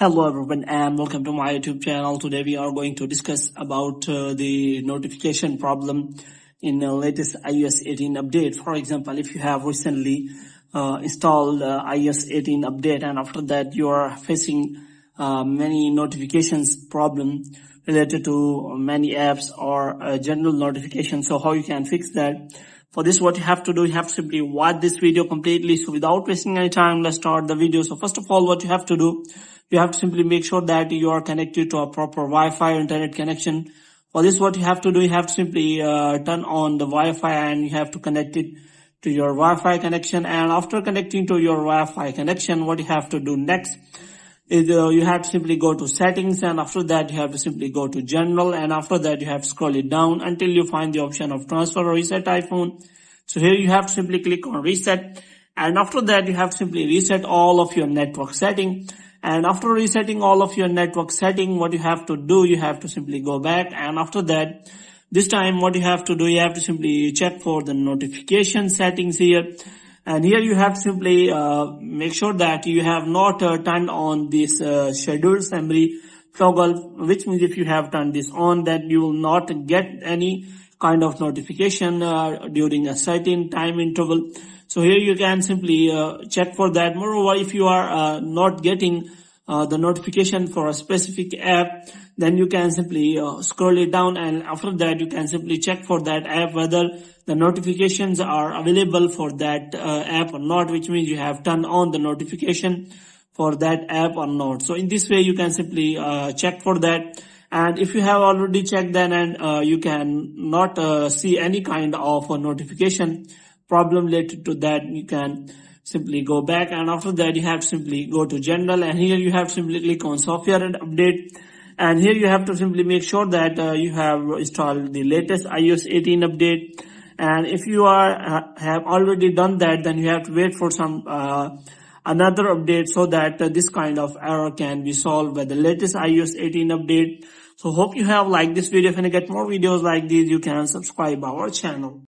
Hello everyone and welcome to my YouTube channel. Today we are going to discuss about the notification problem in the latest iOS 18 update. For example, if you have recently installed iOS 18 update and after that you are facing many notifications problem related to many apps or general notifications. So how you can fix that? For this, what you have to do, you have to simply watch this video completely. So without wasting any time, let's start the video. So first of all, what you have to do, you have to simply make sure that you are connected to a proper Wi-Fi internet connection. For this, what you have to do, you have to simply turn on the Wi-Fi and you have to connect it to your Wi-Fi connection. And after connecting to your Wi-Fi connection, what you have to do next is you have to simply go to settings, and after that you have to simply go to general, and after that you have to scroll it down until you find the option of transfer or reset iPhone. So here you have to simply click on reset, and after that you have to simply reset all of your network setting. And after resetting all of your network setting, what you have to do, you have to simply go back, and after that this time what you have to do, you have to simply check for the notification settings here. And here you have to simply make sure that you have not turned on this scheduled summary toggle, which means if you have turned this on, then you will not get any kind of notification during a certain time interval. So here you can simply check for that. Moreover, if you are not getting the notification for a specific app, then you can simply scroll it down, and after that you can simply check for that app whether the notifications are available for that app or not, which means you have turned on the notification for that app or not. So in this way you can simply check for that. And if you have already checked then and you can not see any kind of a notification problem related to that, you can simply go back, and after that you have to simply go to general, and here you have to simply click on software and update. And here you have to simply make sure that you have installed the latest iOS 18 update. And if you have already done that, then you have to wait for some another update so that this kind of error can be solved by the latest iOS 18 update. So hope you have liked this video. If you get more videos like these, you can subscribe our channel.